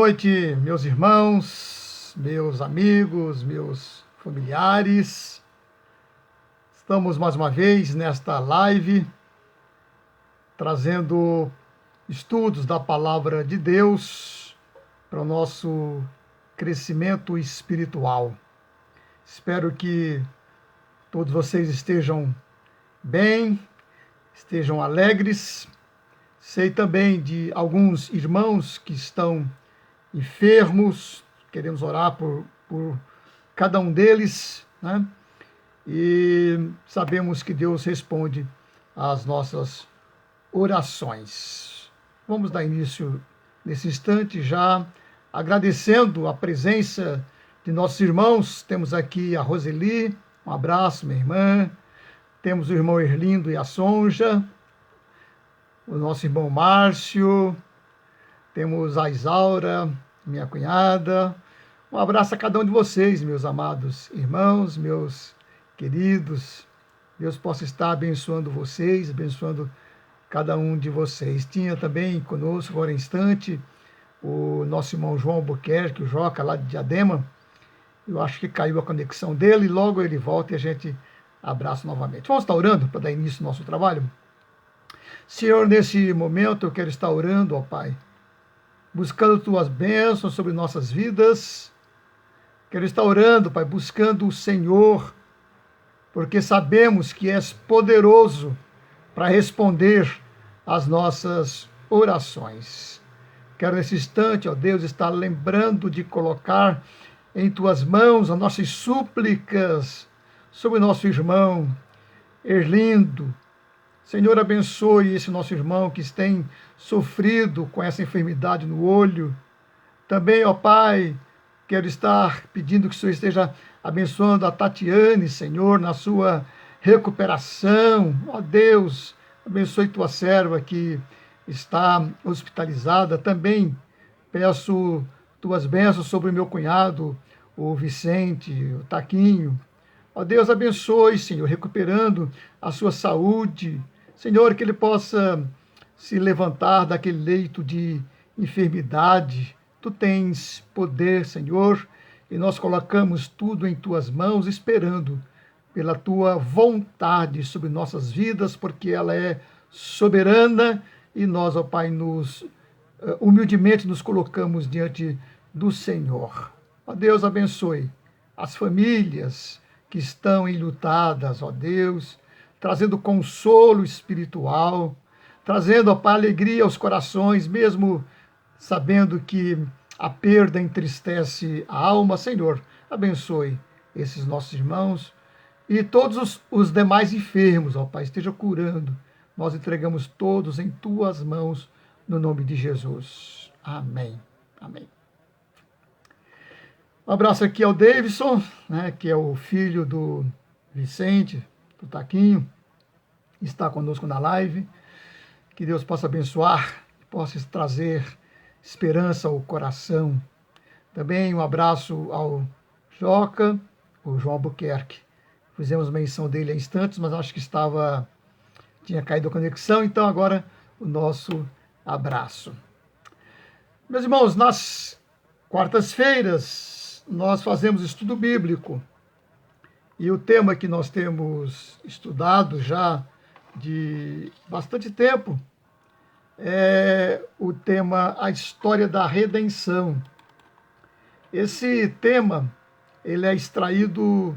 noite, meus irmãos, meus amigos, meus familiares. Estamos mais uma vez nesta live, trazendo estudos da Palavra de Deus para o nosso crescimento espiritual. Espero que todos vocês estejam bem, estejam alegres. Sei também de alguns irmãos que estão enfermos, queremos orar por cada um deles, né? E sabemos que Deus responde às nossas orações. Vamos dar início nesse instante já agradecendo a presença de nossos irmãos. Temos aqui a Roseli, um abraço, minha irmã. Temos o irmão Erlindo e a Sonja, o nosso irmão Márcio, temos a Isaura, minha cunhada. Um abraço a cada um de vocês, meus amados irmãos, meus queridos. Deus possa estar abençoando vocês, abençoando cada um de vocês. Tinha também conosco, agora em instante, o nosso irmão João Albuquerque, o Joca, lá de Diadema. Eu acho que caiu a conexão dele, logo ele volta e a gente abraça novamente. Vamos estar orando para dar início ao nosso trabalho? Senhor, nesse momento eu quero estar orando, ó Pai, buscando Tuas bênçãos sobre nossas vidas. Quero estar orando, Pai, buscando o Senhor, porque sabemos que És poderoso para responder às nossas orações. Quero nesse instante, ó Deus, estar lembrando de colocar em Tuas mãos as nossas súplicas sobre o nosso irmão Erlindo. Senhor, abençoe esse nosso irmão que tem sofrido com essa enfermidade no olho. Também, ó Pai, quero estar pedindo que o Senhor esteja abençoando a Tatiane, Senhor, na sua recuperação. Ó Deus, abençoe tua serva que está hospitalizada. Também peço tuas bênçãos sobre o meu cunhado, o Vicente, o Taquinho. Ó Deus, abençoe, Senhor, recuperando a sua saúde. Senhor, que ele possa se levantar daquele leito de enfermidade. Tu tens poder, Senhor, e nós colocamos tudo em Tuas mãos, esperando pela Tua vontade sobre nossas vidas, porque ela é soberana e nós, ó Pai, humildemente nos colocamos diante do Senhor. Ó Deus, abençoe as famílias que estão enlutadas, ó Deus, trazendo consolo espiritual, trazendo, ó Pai, alegria aos corações, mesmo sabendo que a perda entristece a alma. Senhor, abençoe esses nossos irmãos e todos os demais enfermos, ó Pai, esteja curando. Nós entregamos todos em Tuas mãos, no nome de Jesus. Amém. Amém. Um abraço aqui ao Davidson, né, que é o filho do Vicente, do Taquinho, está conosco na live. Que Deus possa abençoar, possa trazer esperança ao coração. Também um abraço ao Joca, o João Albuquerque. Fizemos menção dele há instantes, mas acho que tinha caído a conexão, então agora o nosso abraço. Meus irmãos, nas quartas-feiras nós fazemos estudo bíblico. E o tema que nós temos estudado já de bastante tempo é o tema A História da Redenção. Esse tema ele é extraído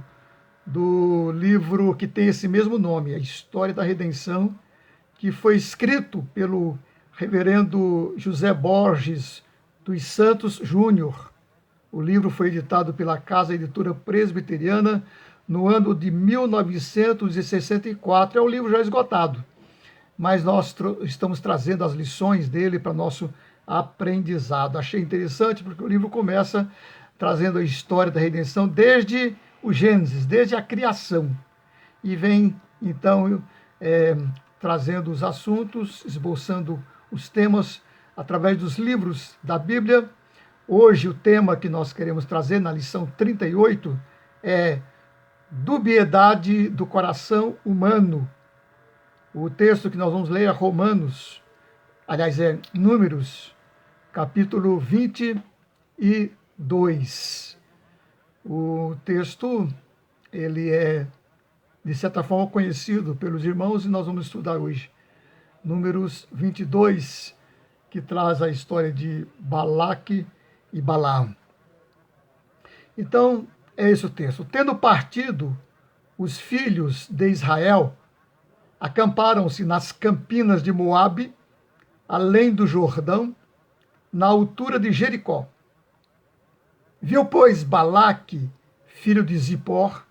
do livro que tem esse mesmo nome, A História da Redenção, que foi escrito pelo reverendo José Borges dos Santos Júnior. O livro foi editado pela Casa Editora Presbiteriana no ano de 1964. É um livro já esgotado, mas nós estamos trazendo as lições dele para nosso aprendizado. Achei interessante porque o livro começa trazendo a história da redenção desde o Gênesis, desde a criação, e vem, então, trazendo os assuntos, esboçando os temas através dos livros da Bíblia. Hoje, o tema que nós queremos trazer na lição 38 é dubiedade do coração humano. O texto que nós vamos ler é Números, capítulo 20, 22. O texto, ele é, de certa forma, conhecido pelos irmãos e nós vamos estudar hoje. Números 22, que traz a história de Balaque e Balaão. Então, é esse o texto. Tendo partido, os filhos de Israel acamparam-se nas campinas de Moabe, além do Jordão, na altura de Jericó. Viu, pois, Balaque, filho de Zippor,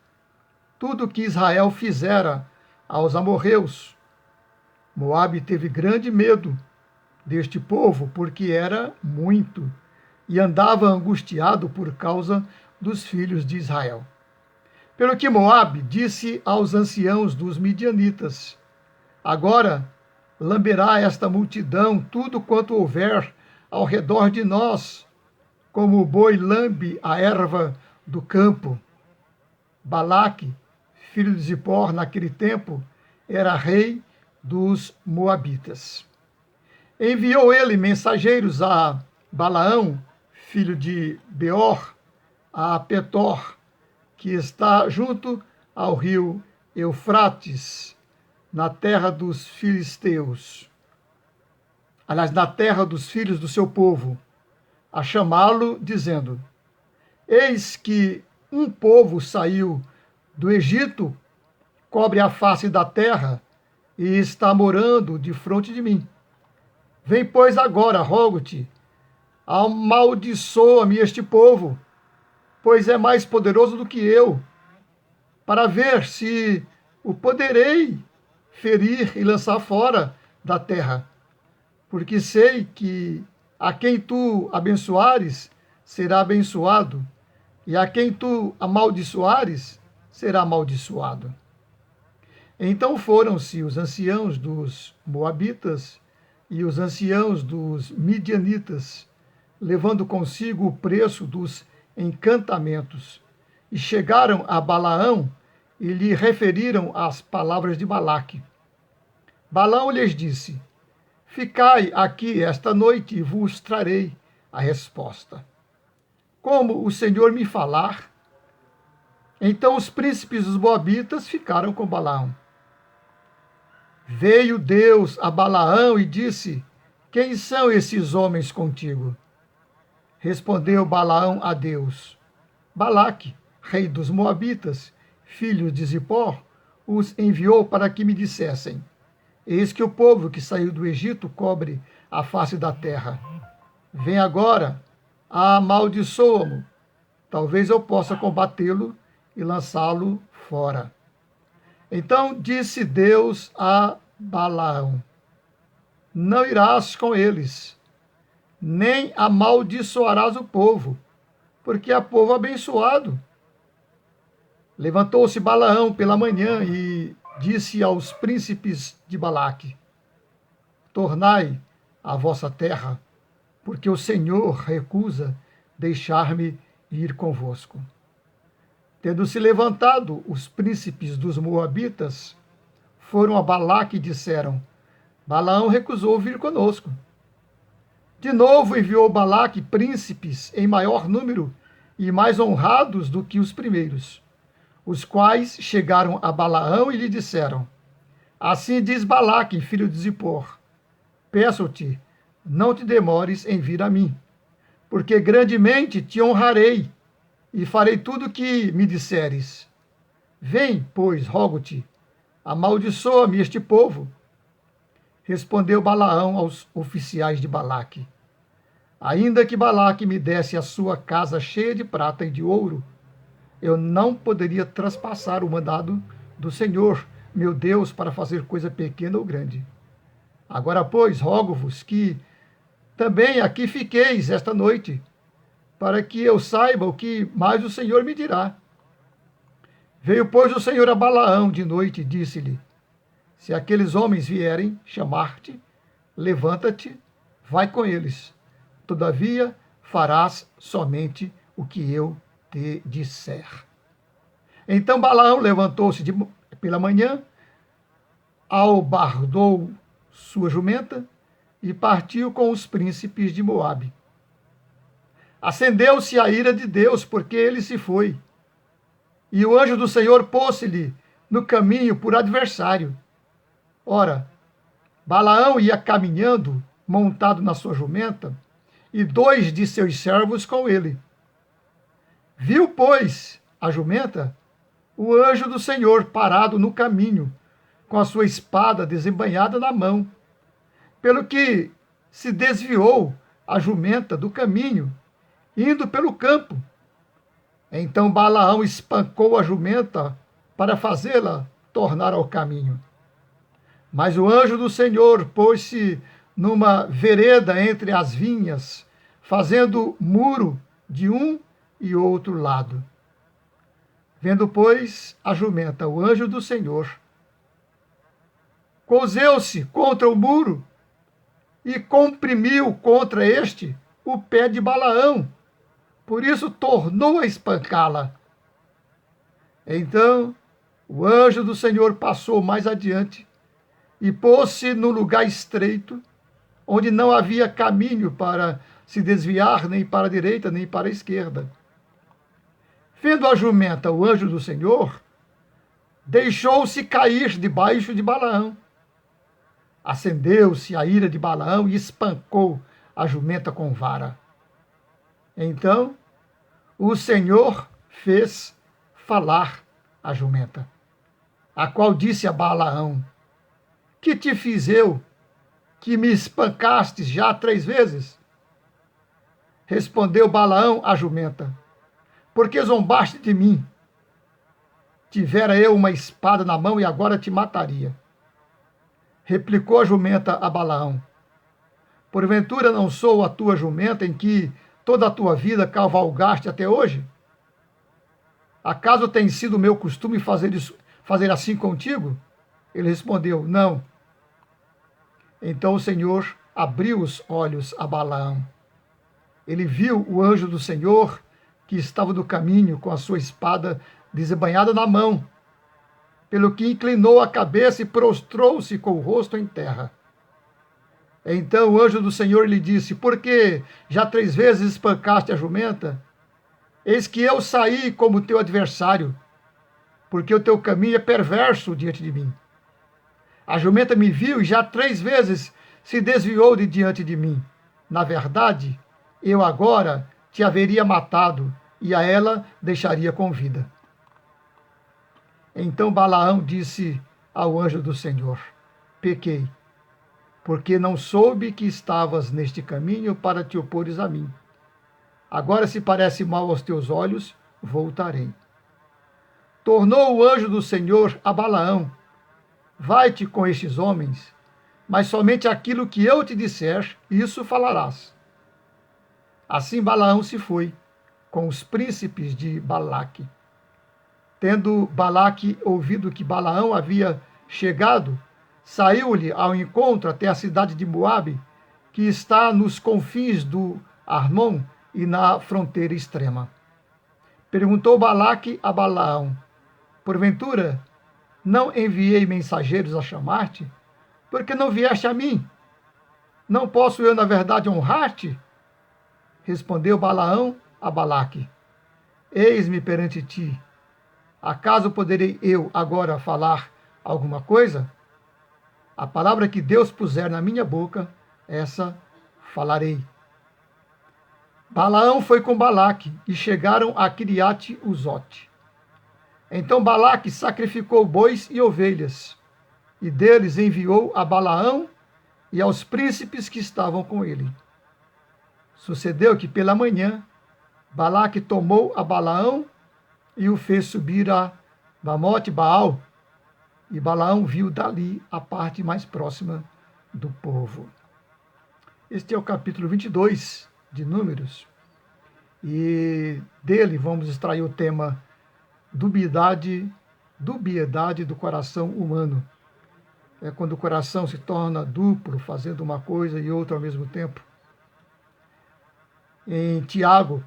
tudo o que Israel fizera aos amorreus. Moabe teve grande medo deste povo, porque era muito, e andava angustiado por causa dos filhos de Israel. Pelo que Moabe disse aos anciãos dos midianitas: agora lamberá esta multidão tudo quanto houver ao redor de nós, como o boi lambe a erva do campo. Balaque, filho de Zippor, naquele tempo, era rei dos Moabitas. Enviou ele mensageiros a Balaão, filho de Beor, a Petor, que está junto ao rio Eufrates, na terra dos filisteus. Aliás, na terra dos filhos do seu povo, a chamá-lo, dizendo: eis que um povo saiu do Egito, cobre a face da terra e está morando defronte de mim. Vem, pois, agora, rogo-te, amaldiçoa-me este povo, pois é mais poderoso do que eu, para ver se o poderei ferir e lançar fora da terra. Porque sei que a quem tu abençoares será abençoado, e a quem tu amaldiçoares será amaldiçoado. Então foram-se os anciãos dos Moabitas e os anciãos dos Midianitas, levando consigo o preço dos encantamentos, e chegaram a Balaão e lhe referiram as palavras de Balaque. Balaão lhes disse: ficai aqui esta noite e vos trarei a resposta. Como o Senhor me falar. Então os príncipes dos Moabitas ficaram com Balaão. Veio Deus a Balaão e disse: quem são esses homens contigo? Respondeu Balaão a Deus: Balaque, rei dos Moabitas, filhos de Zippor, os enviou para que me dissessem: eis que o povo que saiu do Egito cobre a face da terra. Vem agora, amaldiçoa-mo, talvez eu possa combatê-lo e lançá-lo fora. Então disse Deus a Balaão: não irás com eles, nem amaldiçoarás o povo, porque é povo abençoado. Levantou-se Balaão pela manhã e disse aos príncipes de Balaque: tornai a vossa terra, porque o Senhor recusa deixar-me ir convosco. Tendo se levantado os príncipes dos Moabitas, foram a Balaque e disseram: Balaão recusou vir conosco. De novo enviou Balaque príncipes em maior número e mais honrados do que os primeiros, os quais chegaram a Balaão e lhe disseram: assim diz Balaque, filho de Zippor: peço-te, não te demores em vir a mim, porque grandemente te honrarei e farei tudo o que me disseres. Vem, pois, rogo-te, amaldiçoa-me este povo. Respondeu Balaão aos oficiais de Balaque: ainda que Balaque me desse a sua casa cheia de prata e de ouro, eu não poderia traspassar o mandado do Senhor, meu Deus, para fazer coisa pequena ou grande. Agora, pois, rogo-vos que também aqui fiqueis esta noite, para que eu saiba o que mais o Senhor me dirá. Veio, pois, o Senhor a Balaão de noite e disse-lhe: se aqueles homens vierem chamar-te, levanta-te, vai com eles. Todavia, farás somente o que eu te disser. Então Balaão levantou-se pela manhã, albardou sua jumenta e partiu com os príncipes de Moabe. Acendeu-se a ira de Deus, porque ele se foi. E o anjo do Senhor pôs-se-lhe no caminho por adversário. Ora, Balaão ia caminhando, montado na sua jumenta, e 2 de seus servos com ele. Viu, pois, a jumenta, o anjo do Senhor parado no caminho, com a sua espada desembainhada na mão, pelo que se desviou a jumenta do caminho, indo pelo campo. Então Balaão espancou a jumenta para fazê-la tornar ao caminho. Mas o anjo do Senhor pôs-se numa vereda entre as vinhas, fazendo muro de um e outro lado. Vendo, pois, a jumenta, o anjo do Senhor, cozeu-se contra o muro e comprimiu contra este o pé de Balaão. Por isso tornou a espancá-la. Então o anjo do Senhor passou mais adiante e pôs-se no lugar estreito, onde não havia caminho para se desviar nem para a direita nem para a esquerda. Vendo a jumenta o anjo do Senhor, deixou-se cair debaixo de Balaão. Acendeu-se a ira de Balaão e espancou a jumenta com vara. Então o Senhor fez falar a jumenta, a qual disse a Balaão: que te fiz eu, que me espancastes já 3 vezes? Respondeu Balaão à jumenta: porque zombaste de mim? Tivera eu uma espada na mão e agora te mataria. Replicou a jumenta a Balaão: porventura não sou a tua jumenta em que toda a tua vida cavalgaste até hoje? Acaso tem sido meu costume fazer assim contigo? Ele respondeu: não. Então o Senhor abriu os olhos a Balaão. Ele viu o anjo do Senhor que estava no caminho com a sua espada desembainhada na mão, pelo que inclinou a cabeça e prostrou-se com o rosto em terra. Então o anjo do Senhor lhe disse: por que já 3 vezes espancaste a jumenta? Eis que eu saí como teu adversário, porque o teu caminho é perverso diante de mim. A jumenta me viu e já 3 vezes se desviou de diante de mim. Na verdade, eu agora te haveria matado e a ela deixaria com vida. Então Balaão disse ao anjo do Senhor: pequei, porque não soube que estavas neste caminho para te opores a mim. Agora, se parece mal aos teus olhos, voltarei. Tornou o anjo do Senhor a Balaão: vai-te com estes homens, mas somente aquilo que eu te disser, isso falarás. Assim Balaão se foi, com os príncipes de Balaque. Tendo Balaque ouvido que Balaão havia chegado, saiu-lhe ao encontro até a cidade de Moabe, que está nos confins do Arnon e na fronteira extrema. Perguntou Balaque a Balaão: porventura não enviei mensageiros a chamar-te? Por que não vieste a mim? Não posso eu, na verdade, honrar-te? Respondeu Balaão a Balaque: eis-me perante ti. Acaso poderei eu agora falar alguma coisa? A palavra que Deus puser na minha boca, essa falarei. Balaão foi com Balaque e chegaram a Quiriate-Uzote. Então Balaque sacrificou bois e ovelhas, e deles enviou a Balaão e aos príncipes que estavam com ele. Sucedeu que pela manhã Balaque tomou a Balaão e o fez subir a Bamote Baal, e Balaão viu dali a parte mais próxima do povo. Este é o capítulo 22 de Números, e dele vamos extrair o tema dubiedade do coração humano. É quando o coração se torna duplo, fazendo uma coisa e outra ao mesmo tempo. Em Tiago,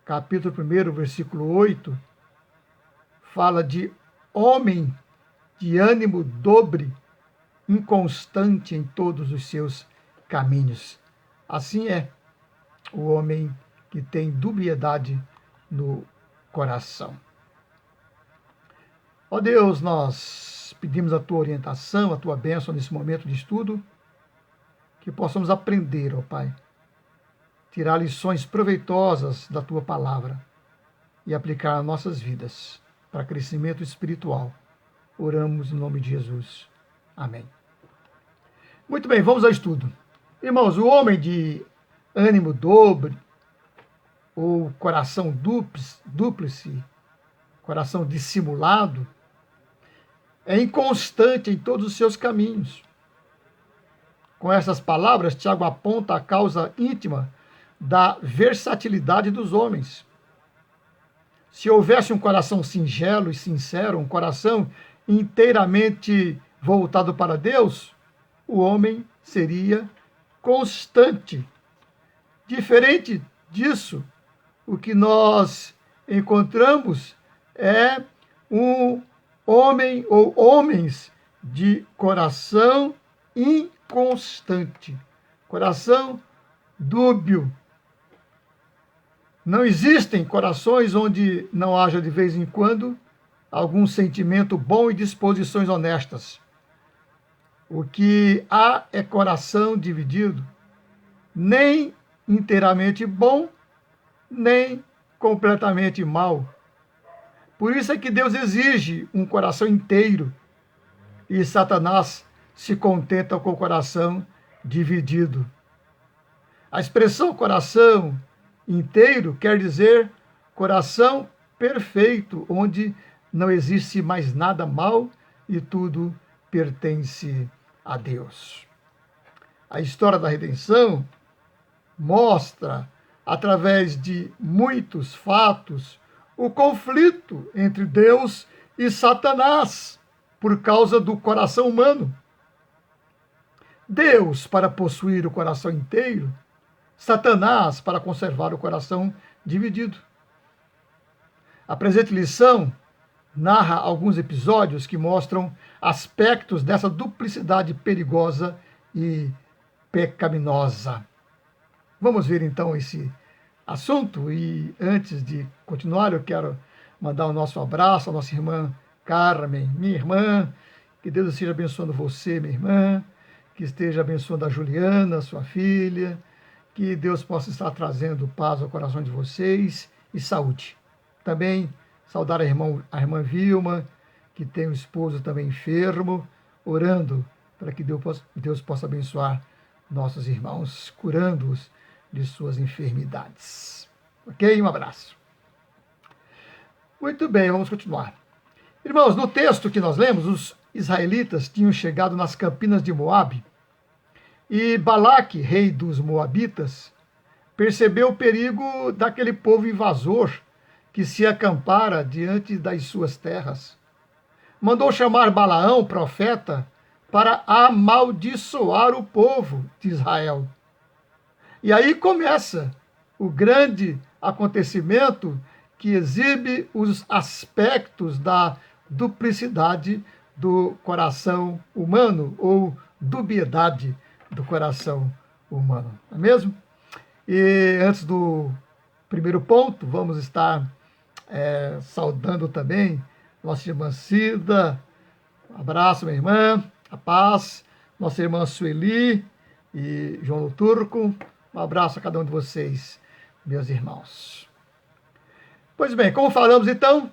capítulo 1, versículo 8, fala de homem de ânimo dobre, inconstante em todos os seus caminhos. Assim é o homem que tem dubiedade no coração. Ó Deus, nós pedimos a tua orientação, a tua bênção nesse momento de estudo, que possamos aprender, ó Pai, tirar lições proveitosas da tua palavra e aplicar nas nossas vidas para crescimento espiritual. Oramos em nome de Jesus. Amém. Muito bem, vamos ao estudo. Irmãos, o homem de ânimo dobre, ou coração dúplice, coração dissimulado, é inconstante em todos os seus caminhos. Com essas palavras, Tiago aponta a causa íntima da versatilidade dos homens. Se houvesse um coração singelo e sincero, um coração inteiramente voltado para Deus, o homem seria constante. Diferente disso, o que nós encontramos é um homem ou homens de coração inconstante, coração dúbio. Não existem corações onde não haja de vez em quando algum sentimento bom e disposições honestas. O que há é coração dividido, nem inteiramente bom, nem completamente mal. Por isso é que Deus exige um coração inteiro e Satanás se contenta com o coração dividido. A expressão coração inteiro quer dizer coração perfeito, onde não existe mais nada mal e tudo pertence a Deus. A história da redenção mostra, através de muitos fatos, o conflito entre Deus e Satanás por causa do coração humano. Deus para possuir o coração inteiro, Satanás para conservar o coração dividido. A presente lição narra alguns episódios que mostram aspectos dessa duplicidade perigosa e pecaminosa. Vamos ver então esse assunto e antes de continuar eu quero mandar o nosso abraço à nossa irmã Carmen, minha irmã, que Deus esteja abençoando você, minha irmã, que esteja abençoando a Juliana, sua filha, que Deus possa estar trazendo paz ao coração de vocês e saúde. Também saudar a irmã Vilma, que tem um esposo também enfermo, orando para que Deus possa abençoar nossos irmãos, curando-os de suas enfermidades. Ok? Um abraço. Muito bem, vamos continuar. Irmãos, no texto que nós lemos, os israelitas tinham chegado nas campinas de Moabe e Balaque, rei dos Moabitas, percebeu o perigo daquele povo invasor que se acampara diante das suas terras. Mandou chamar Balaão, profeta, para amaldiçoar o povo de Israel. E aí começa o grande acontecimento que exibe os aspectos da duplicidade do coração humano, ou dubiedade do coração humano. Não é mesmo? E antes do primeiro ponto, vamos estar saudando também nossa irmã Cida. Um abraço, minha irmã, a paz. Nossa irmã Sueli e João Turco. Um abraço a cada um de vocês, meus irmãos. Pois bem, como falamos então,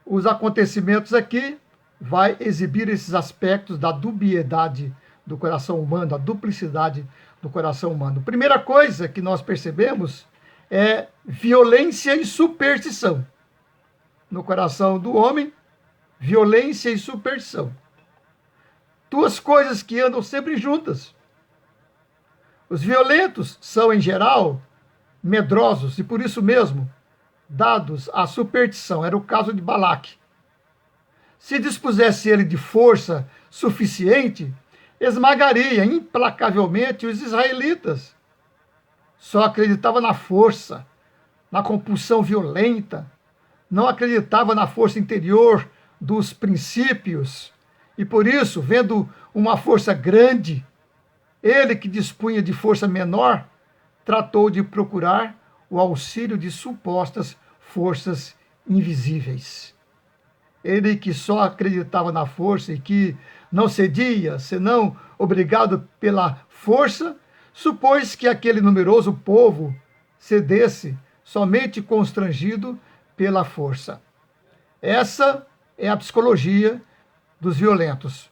os acontecimentos aqui vai exibir esses aspectos da dubiedade do coração humano, da duplicidade do coração humano. Primeira coisa que nós percebemos é violência e superstição. No coração do homem, violência e superstição. Duas coisas que andam sempre juntas. Os violentos são, em geral, medrosos e, por isso mesmo, dados à superstição. Era o caso de Balaque. Se dispusesse ele de força suficiente, esmagaria implacavelmente os israelitas. Só acreditava na força, na compulsão violenta, não acreditava na força interior dos princípios, e por isso, vendo uma força grande, ele que dispunha de força menor, tratou de procurar o auxílio de supostas forças invisíveis. Ele que só acreditava na força e que não cedia, senão obrigado pela força, supôs que aquele numeroso povo cedesse somente constrangido pela força. Essa é a psicologia dos violentos.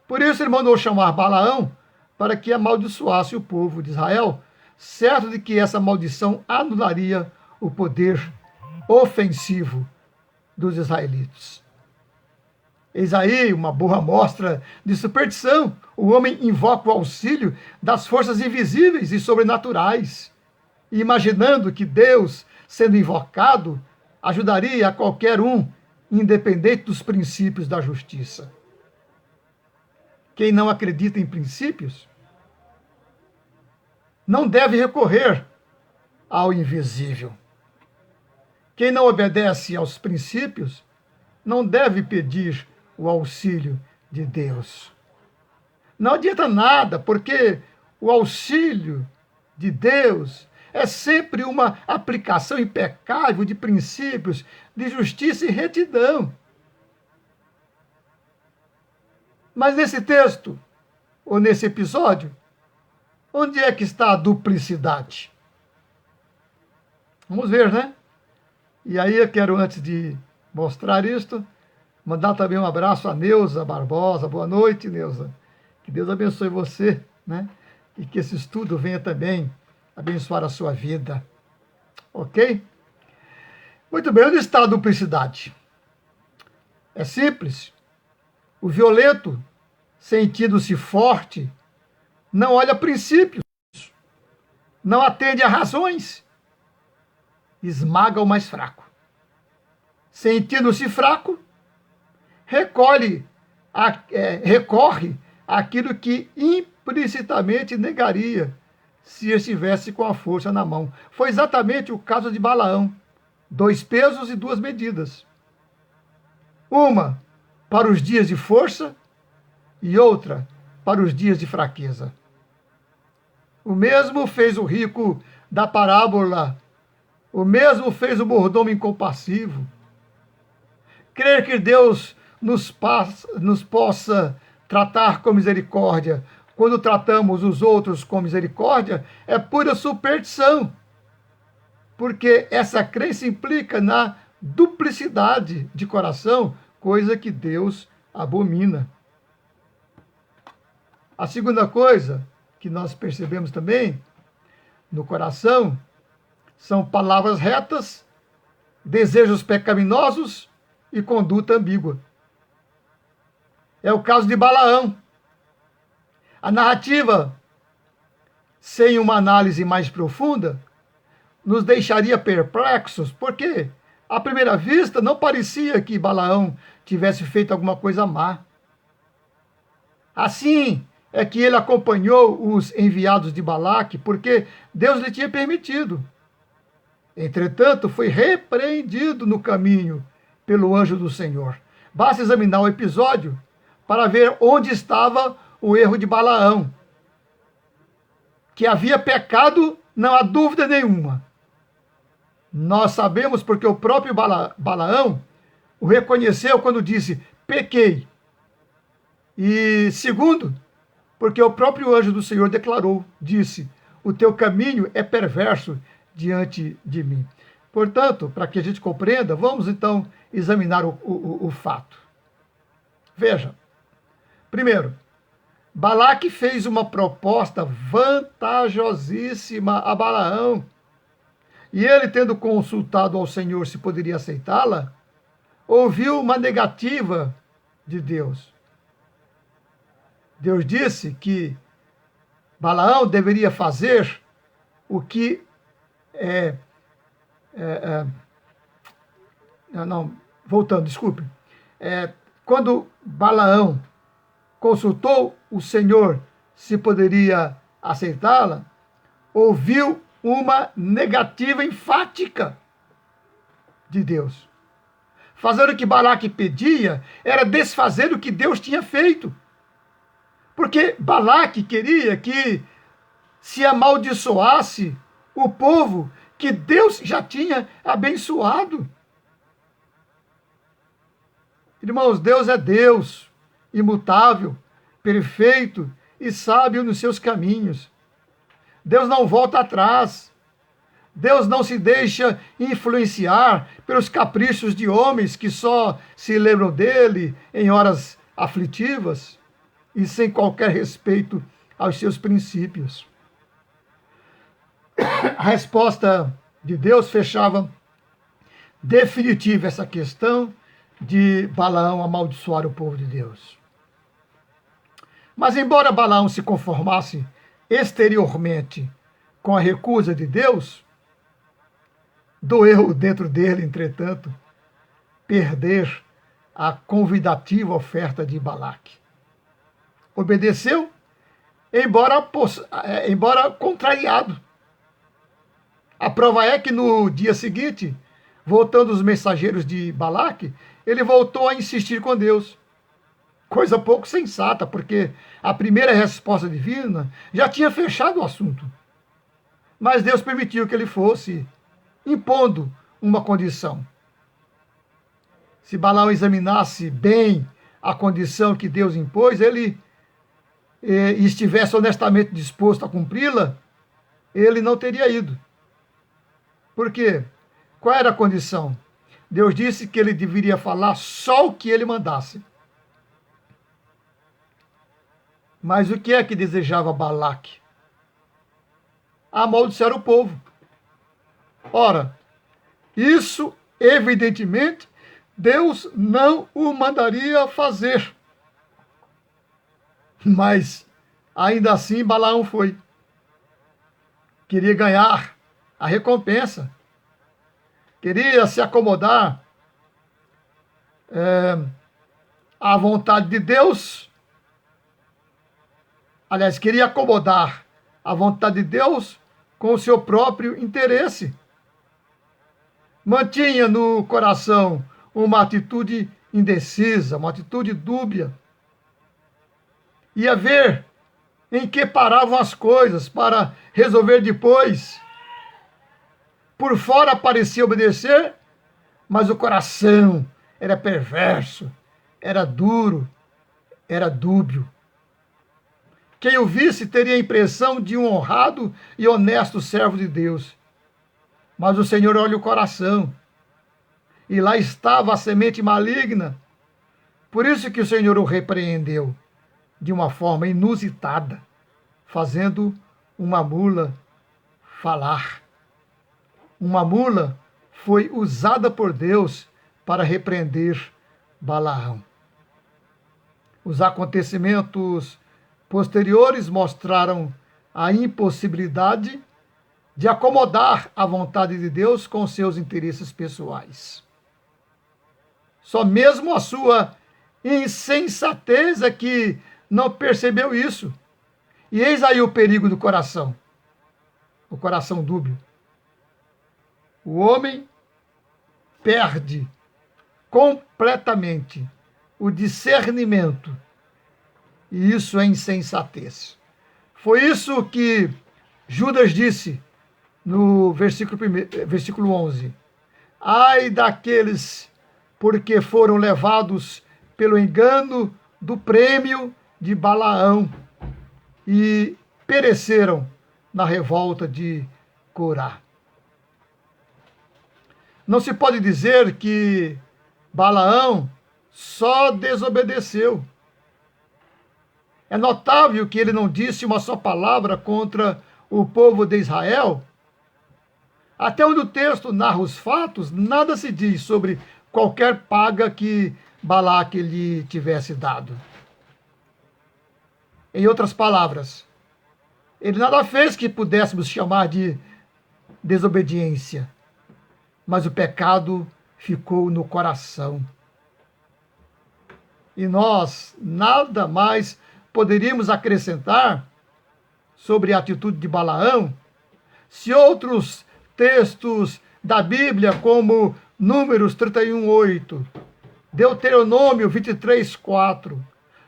Por isso ele mandou chamar Balaão para que amaldiçoasse o povo de Israel, certo de que essa maldição anularia o poder ofensivo dos israelitas. Eis aí uma boa amostra de superstição. O homem invoca o auxílio das forças invisíveis e sobrenaturais, imaginando que Deus, sendo invocado, ajudaria a qualquer um, independente dos princípios da justiça. Quem não acredita em princípios não deve recorrer ao invisível. Quem não obedece aos princípios não deve pedir o auxílio de Deus. Não adianta nada, porque o auxílio de Deus é sempre uma aplicação impecável de princípios de justiça e retidão. Mas nesse texto, ou nesse episódio, onde é que está a duplicidade? Vamos ver, né? E aí eu quero, antes de mostrar isto, mandar também um abraço a Neuza Barbosa. Boa noite, Neuza. Que Deus abençoe você, né? E que esse estudo venha também abençoar a sua vida. Ok? Muito bem, onde está a duplicidade? É simples. O violento, sentindo-se forte, não olha princípios, não atende a razões, esmaga o mais fraco. Sentindo-se fraco, recorre àquilo que implicitamente negaria se estivesse com a força na mão. Foi exatamente o caso de Balaão. 2 pesos e 2 medidas. Uma para os dias de força e outra para os dias de fraqueza. O mesmo fez o rico da parábola, o mesmo fez o mordomo incompassivo. Crer que Deus nos possa tratar com misericórdia quando tratamos os outros com misericórdia é pura superstição, porque essa crença implica na duplicidade de coração, coisa que Deus abomina. A segunda coisa que nós percebemos também no coração são palavras retas, desejos pecaminosos e conduta ambígua. É o caso de Balaão. A narrativa, sem uma análise mais profunda, nos deixaria perplexos, porque, à primeira vista, não parecia que Balaão tivesse feito alguma coisa má. Assim é que ele acompanhou os enviados de Balaque, porque Deus lhe tinha permitido. Entretanto, foi repreendido no caminho pelo anjo do Senhor. Basta examinar o episódio para ver onde estava o erro de Balaão. Que havia pecado, não há dúvida nenhuma. Nós sabemos porque o próprio Balaão o reconheceu quando disse, pequei. E segundo, porque o próprio anjo do Senhor declarou, disse, o teu caminho é perverso diante de mim. Portanto, para que a gente compreenda, vamos então examinar o fato. Veja, primeiro, Balaque fez uma proposta vantajosíssima a Balaão. E ele, tendo consultado ao Senhor se poderia aceitá-la, ouviu uma negativa de Deus. Deus disse que Balaão deveria fazer o que quando Balaão consultou o Senhor se poderia aceitá-la, ouviu uma negativa enfática de Deus. Fazer o que Balaque pedia era desfazer o que Deus tinha feito. Porque Balaque queria que se amaldiçoasse o povo que Deus já tinha abençoado. Irmãos, Deus é Deus, imutável, perfeito e sábio nos seus caminhos. Deus não volta atrás. Deus não se deixa influenciar pelos caprichos de homens que só se lembram dele em horas aflitivas e sem qualquer respeito aos seus princípios. A resposta de Deus fechava definitiva essa questão de Balaão amaldiçoar o povo de Deus. Mas embora Balaão se conformasse exteriormente com a recusa de Deus, doeu dentro dele, entretanto, perder a convidativa oferta de Balaque. Obedeceu, embora contrariado. A prova é que no dia seguinte, voltando os mensageiros de Balaque, ele voltou a insistir com Deus. Coisa pouco sensata, porque a primeira resposta divina já tinha fechado o assunto. Mas Deus permitiu que ele fosse, impondo uma condição. Se Balaão examinasse bem a condição que Deus impôs, ele estivesse honestamente disposto a cumpri-la, ele não teria ido. Por quê? Qual era a condição? Deus disse que ele deveria falar só o que ele mandasse. Mas o que é que desejava Balaque? Amaldiçoar o povo. Ora, isso, evidentemente, Deus não o mandaria fazer. Mas, ainda assim, Balaão foi. Queria ganhar a recompensa. Queria se acomodar à vontade de Deus. Aliás, queria acomodar a vontade de Deus com o seu próprio interesse. Mantinha no coração uma atitude indecisa, uma atitude dúbia. Ia ver em que paravam as coisas para resolver depois. Por fora parecia obedecer, mas o coração era perverso, era duro, era dúbio. Quem o visse teria a impressão de um honrado e honesto servo de Deus. Mas o Senhor olha o coração, e lá estava a semente maligna. Por isso que o Senhor o repreendeu de uma forma inusitada, fazendo uma mula falar. Uma mula foi usada por Deus para repreender Balaão. Os acontecimentos posteriores mostraram a impossibilidade de acomodar a vontade de Deus com seus interesses pessoais. Só mesmo a sua insensatez é que não percebeu isso. E eis aí o perigo do coração, o coração dúbio. O homem perde completamente o discernimento, e isso é insensatez. Foi isso que Judas disse no versículo 11. Ai daqueles porque foram levados pelo engano do prêmio de Balaão e pereceram na revolta de Corá. Não se pode dizer que Balaão só desobedeceu. É notável que ele não disse uma só palavra contra o povo de Israel. Até onde o texto narra os fatos, nada se diz sobre qualquer paga que Balaque lhe tivesse dado. Em outras palavras, ele nada fez que pudéssemos chamar de desobediência, mas o pecado ficou no coração. E nós nada mais poderíamos acrescentar sobre a atitude de Balaão se outros textos da Bíblia, como Números 31:8, Deuteronômio 23:4,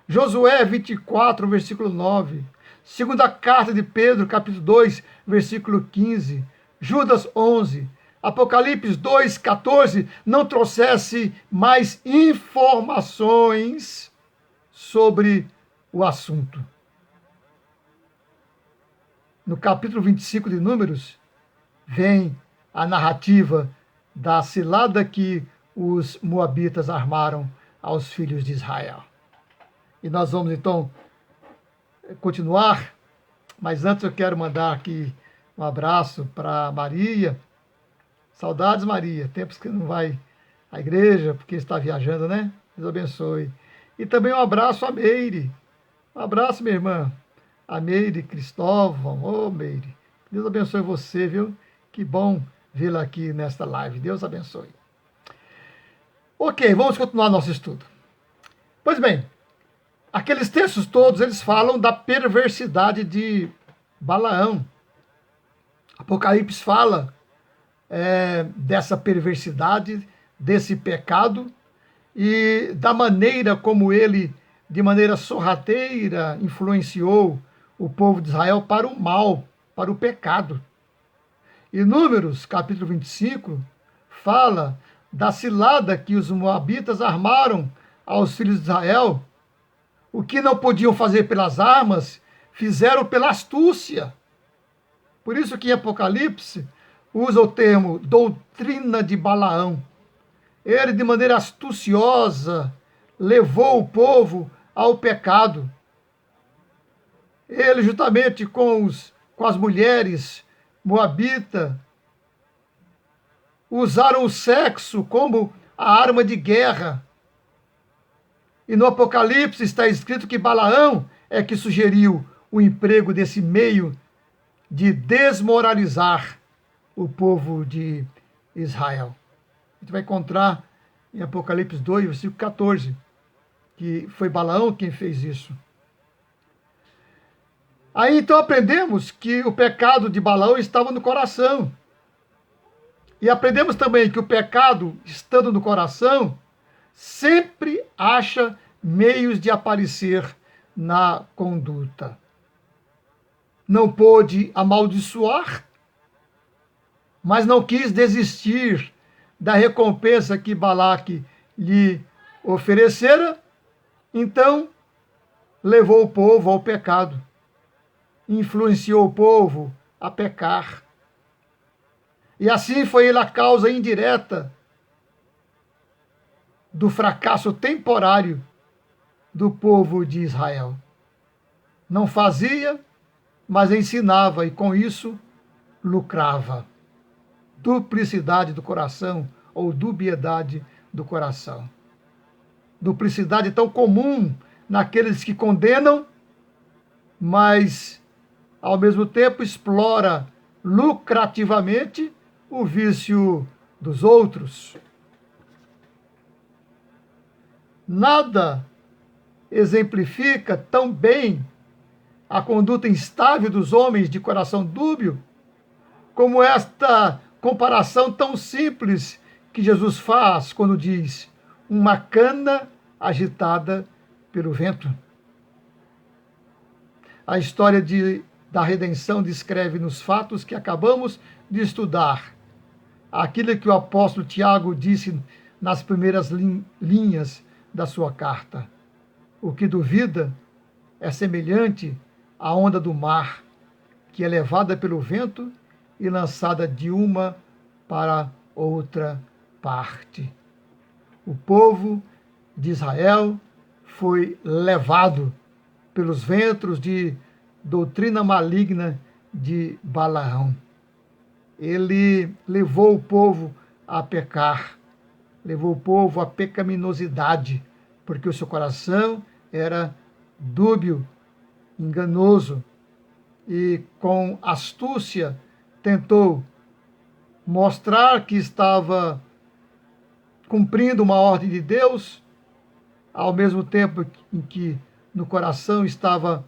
Josué 24, versículo 9, segunda carta de Pedro, capítulo 2, versículo 15, Judas 11, Apocalipse 2, 14, não trouxesse mais informações sobre o assunto. No capítulo 25 de Números, vem a narrativa da cilada que os moabitas armaram aos filhos de Israel. E nós vamos, então, continuar, mas antes eu quero mandar aqui um abraço para Maria. Saudades, Maria. Tempos que não vai à igreja, porque está viajando, né? Deus abençoe. E também um abraço a Meire. Um abraço, minha irmã. A Meire Cristóvão. Ô, Meire. Deus abençoe você, viu? Que bom vê-la aqui nesta live. Deus abençoe. Ok, vamos continuar nosso estudo. Pois bem, aqueles textos todos, eles falam da perversidade de Balaão. Apocalipse fala dessa perversidade, desse pecado e da maneira como ele, de maneira sorrateira, influenciou o povo de Israel para o mal, para o pecado. E Números, capítulo 25, fala da cilada que os moabitas armaram aos filhos de Israel. O que não podiam fazer pelas armas, fizeram pela astúcia. Por isso que em Apocalipse usa o termo doutrina de Balaão. Ele, de maneira astuciosa, levou o povo ao pecado. Ele, juntamente com as mulheres moabitas, usaram o sexo como a arma de guerra. E no Apocalipse está escrito que Balaão é que sugeriu o emprego desse meio de desmoralizar o povo de Israel. A gente vai encontrar em Apocalipse 2, versículo 14, que foi Balaão quem fez isso. Aí então aprendemos que o pecado de Balaão estava no coração. E aprendemos também que o pecado, estando no coração, sempre acha meios de aparecer na conduta. Não pôde amaldiçoar, mas não quis desistir da recompensa que Balaque lhe oferecera, então levou o povo ao pecado, influenciou o povo a pecar. E assim foi ele a causa indireta do fracasso temporário do povo de Israel. Não fazia, mas ensinava e com isso lucrava. Duplicidade do coração ou dubiedade do coração. Duplicidade tão comum naqueles que condenam, mas ao mesmo tempo explora lucrativamente o vício dos outros. Nada exemplifica tão bem a conduta instável dos homens de coração dúbio como esta comparação tão simples que Jesus faz quando diz uma cana agitada pelo vento. A história da redenção descreve nos fatos que acabamos de estudar aquilo que o apóstolo Tiago disse nas primeiras linhas da sua carta. O que duvida é semelhante à onda do mar, que é levada pelo vento e lançada de uma para outra parte. O povo de Israel foi levado pelos ventos de doutrina maligna de Balaão. Ele levou o povo a pecar, levou o povo à pecaminosidade, porque o seu coração era dúbio, enganoso, e com astúcia tentou mostrar que estava cumprindo uma ordem de Deus, ao mesmo tempo em que no coração estava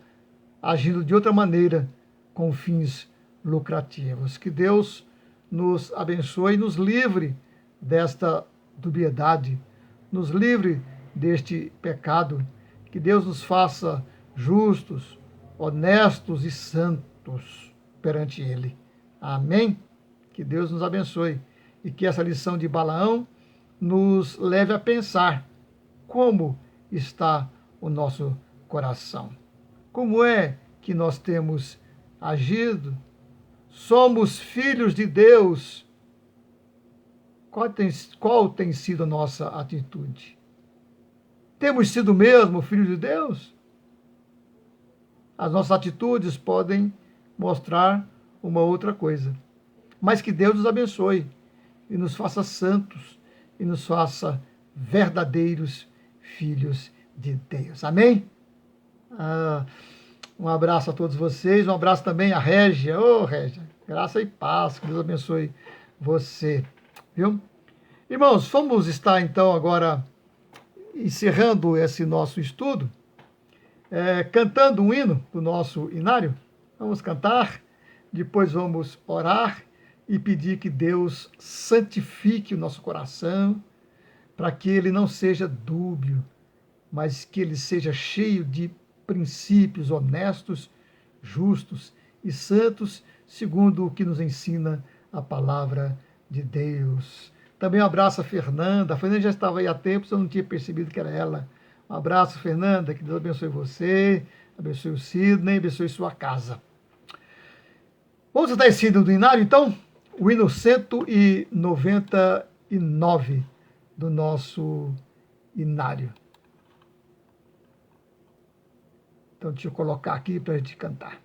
agindo de outra maneira, com fins lucrativos. Que Deus nos abençoe e nos livre desta dubiedade, nos livre deste pecado, que Deus nos faça justos, honestos e santos perante Ele. Amém? Que Deus nos abençoe e que essa lição de Balaão nos leve a pensar como está o nosso coração. Como é que nós temos agido? Somos filhos de Deus. Qual tem sido a nossa atitude? Temos sido mesmo filhos de Deus? As nossas atitudes podem mostrar uma outra coisa. Mas que Deus nos abençoe e nos faça santos e nos faça verdadeiros filhos de Deus. Amém? Um abraço a todos vocês, um abraço também a Régia. Ô, Régia, graça e paz, que Deus abençoe você. Viu? Irmãos, vamos estar então agora encerrando esse nosso estudo, cantando um hino do nosso inário. Vamos cantar, depois vamos orar e pedir que Deus santifique o nosso coração, para que ele não seja dúbio, mas que ele seja cheio de princípios honestos, justos e santos, segundo o que nos ensina a palavra de Deus. Também um abraço a Fernanda. A Fernanda já estava aí há tempos, eu não tinha percebido que era ela. Um abraço, Fernanda, que Deus abençoe você, abençoe o Sidney, abençoe sua casa. Vamos cantar esse hino do inário, então? O hino 199 do nosso inário. Então, deixa eu colocar aqui para a gente cantar.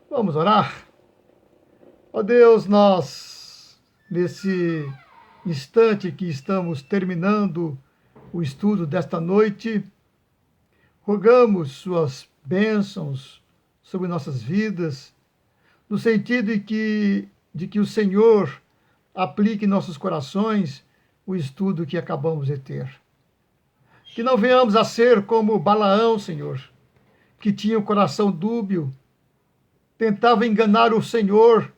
Vamos orar? Ó Deus, nós, nesse instante que estamos terminando o estudo desta noite, rogamos suas bênçãos sobre nossas vidas, no sentido de que o Senhor aplique em nossos corações o estudo que acabamos de ter. Que não venhamos a ser como Balaão, Senhor, que tinha o coração dúbio, tentava enganar o Senhor,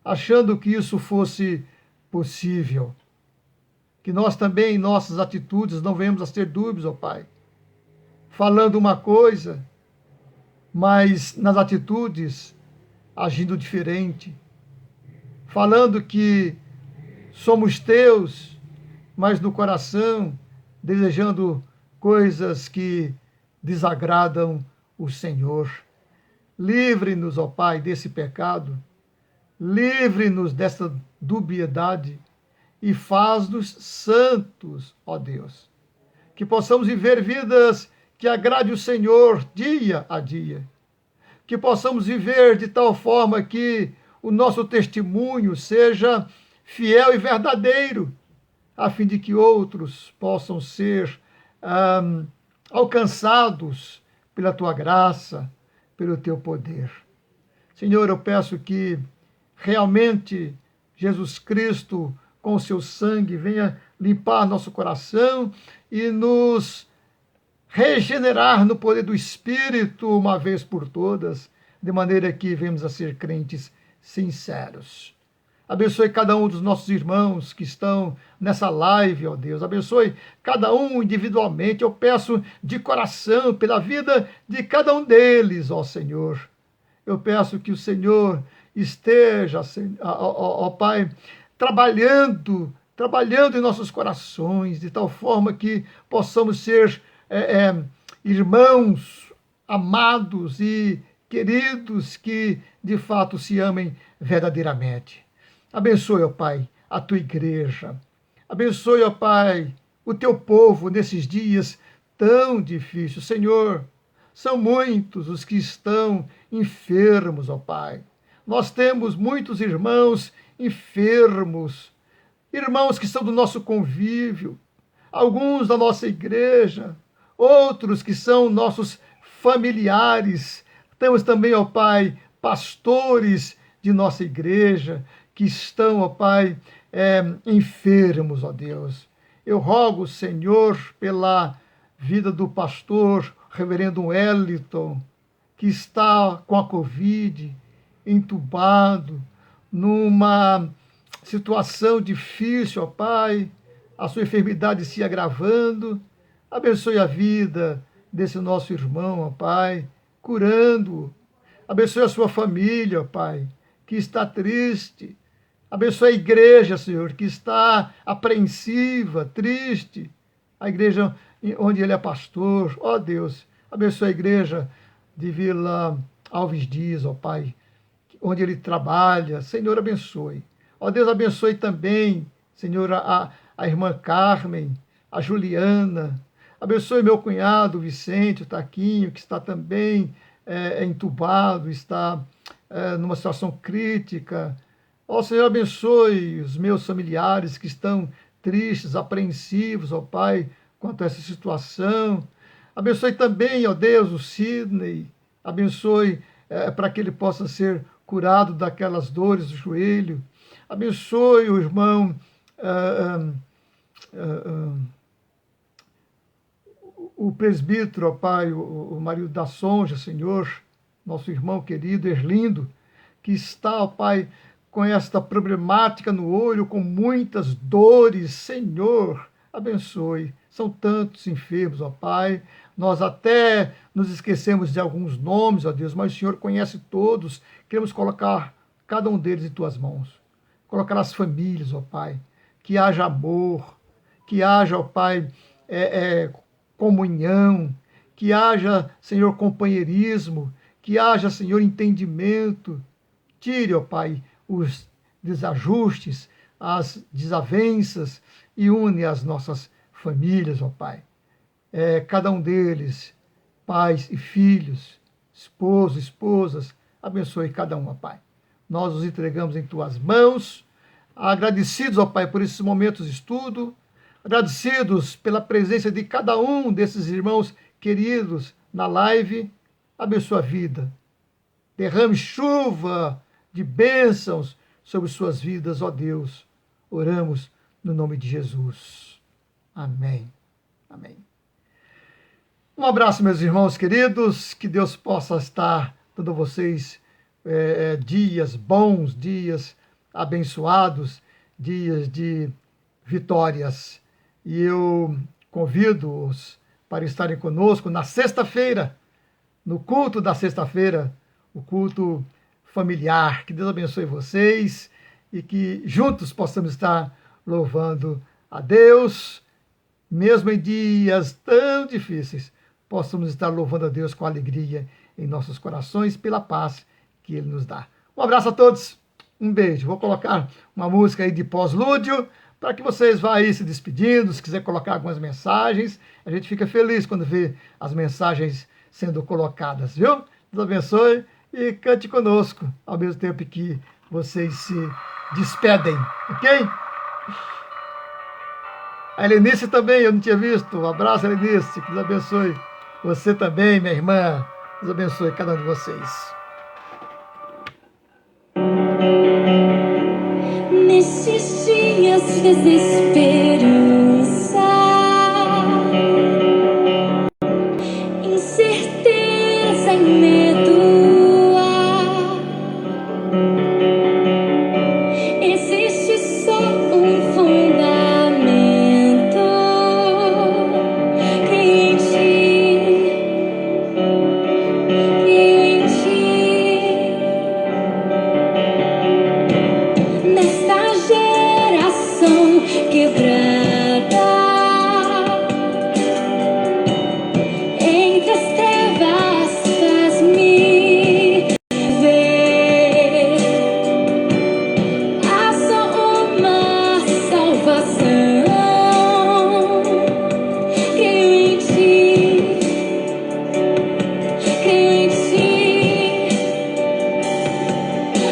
achando que isso fosse possível. Que nós também, em nossas atitudes, não venhamos a ser dúbios, ó Pai. Falando uma coisa, mas nas atitudes agindo diferente, falando que somos teus, mas no coração desejando coisas que desagradam o Senhor. Livre-nos, ó Pai, desse pecado, livre-nos dessa dubiedade e faz-nos santos, ó Deus. Que possamos viver vidas que agrade o Senhor dia a dia. Que possamos viver de tal forma que o nosso testemunho seja fiel e verdadeiro, a fim de que outros possam ser alcançados pela tua graça, pelo teu poder. Senhor, eu peço que realmente Jesus Cristo, com o seu sangue, venha limpar nosso coração e nos regenerar no poder do Espírito uma vez por todas, de maneira que venhamos a ser crentes sinceros. Abençoe cada um dos nossos irmãos que estão nessa live, ó Deus. Abençoe cada um individualmente. Eu peço de coração pela vida de cada um deles, ó Senhor. Eu peço que o Senhor esteja, ó Pai, trabalhando em nossos corações, de tal forma que possamos ser irmãos amados e queridos que de fato se amem verdadeiramente. Abençoe, ó Pai, a tua igreja. Abençoe, ó Pai, o teu povo nesses dias tão difíceis. Senhor, são muitos os que estão enfermos, ó Pai. Nós temos muitos irmãos enfermos, irmãos que são do nosso convívio, alguns da nossa igreja, outros que são nossos familiares. Temos também, ó Pai, pastores de nossa igreja que estão, ó Pai, enfermos, ó Deus. Eu rogo, Senhor, pela vida do pastor reverendo Wellington, que está com a Covid, entubado, numa situação difícil, ó Pai, a sua enfermidade se agravando. Abençoe a vida desse nosso irmão, ó Pai, curando-o. Abençoe a sua família, ó Pai, que está triste. Abençoe a igreja, Senhor, que está apreensiva, triste. A igreja onde ele é pastor, ó Deus. Abençoe a igreja de Vila Alves Dias, ó Pai, onde ele trabalha. Senhor, abençoe. Ó Deus, abençoe também, Senhor, a irmã Carmen, a Juliana. Abençoe meu cunhado Vicente, o Taquinho, que está também entubado, está numa situação crítica. Ó Senhor, abençoe os meus familiares que estão tristes, apreensivos, ó Pai, quanto a essa situação. Abençoe também, ó Deus, o Sidney. Abençoe para que ele possa ser curado daquelas dores do joelho. Abençoe o irmão o presbítero, ó Pai, o marido da Sonja, Senhor, nosso irmão querido, Erlindo, que está, ó Pai, com esta problemática no olho, com muitas dores. Senhor, abençoe. São tantos enfermos, ó Pai. Nós até nos esquecemos de alguns nomes, ó Deus, mas o Senhor conhece todos. Queremos colocar cada um deles em tuas mãos. Colocar as famílias, ó Pai. Que haja amor, que haja, ó Pai, comunhão, que haja, Senhor, companheirismo, que haja, Senhor, entendimento. Tire, ó Pai, os desajustes, as desavenças e une as nossas famílias, ó Pai. Cada um deles, pais e filhos, esposos, esposas, abençoe cada um, ó Pai. Nós os entregamos em tuas mãos, agradecidos, ó Pai, por esses momentos de estudo, agradecidos pela presença de cada um desses irmãos queridos na live. Abençoa a vida. Derrame chuva de bênçãos sobre suas vidas, ó Deus. Oramos no nome de Jesus. Amém. Amém. Um abraço, meus irmãos queridos. Que Deus possa estar dando a vocês dias bons, dias abençoados, dias de vitórias. E eu convido-os para estarem conosco na sexta-feira, no culto da sexta-feira, o culto familiar. Que Deus abençoe vocês e que juntos possamos estar louvando a Deus, mesmo em dias tão difíceis, possamos estar louvando a Deus com alegria em nossos corações pela paz que Ele nos dá. Um abraço a todos, um beijo. Vou colocar uma música aí de pós-lúdio para que vocês vão aí se despedindo. Se quiser colocar algumas mensagens, a gente fica feliz quando vê as mensagens sendo colocadas, viu? Deus abençoe e cante conosco ao mesmo tempo que vocês se despedem, ok? A Helenice também, eu não tinha visto. Um abraço, Helenice. Que Deus abençoe você também, minha irmã. Deus abençoe cada um de vocês. Nesses dias de esperança, incerteza e medo, existe só um fundamento: creio em ti, creio em ti. Nesta geração quebrada, entre as trevas faz-me ver. Há só uma salvação. Creio em ti, creio em ti.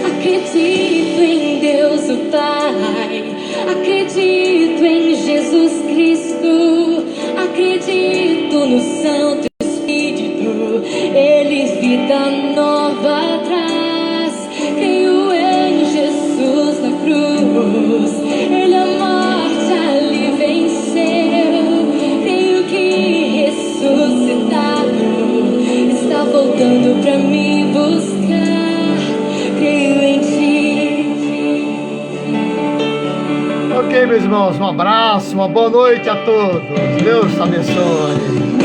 Acredito em Deus o Pai, acredito em Jesus Cristo, acredito no Santo Espírito, Ele vida nova traz. Creio em Jesus na cruz, Ele a morte ali venceu. Creio que ressuscitado está voltando pra me buscar. Creio em ti. Ok, meus irmãos, um abraço, uma boa noite a todos. Deus abençoe.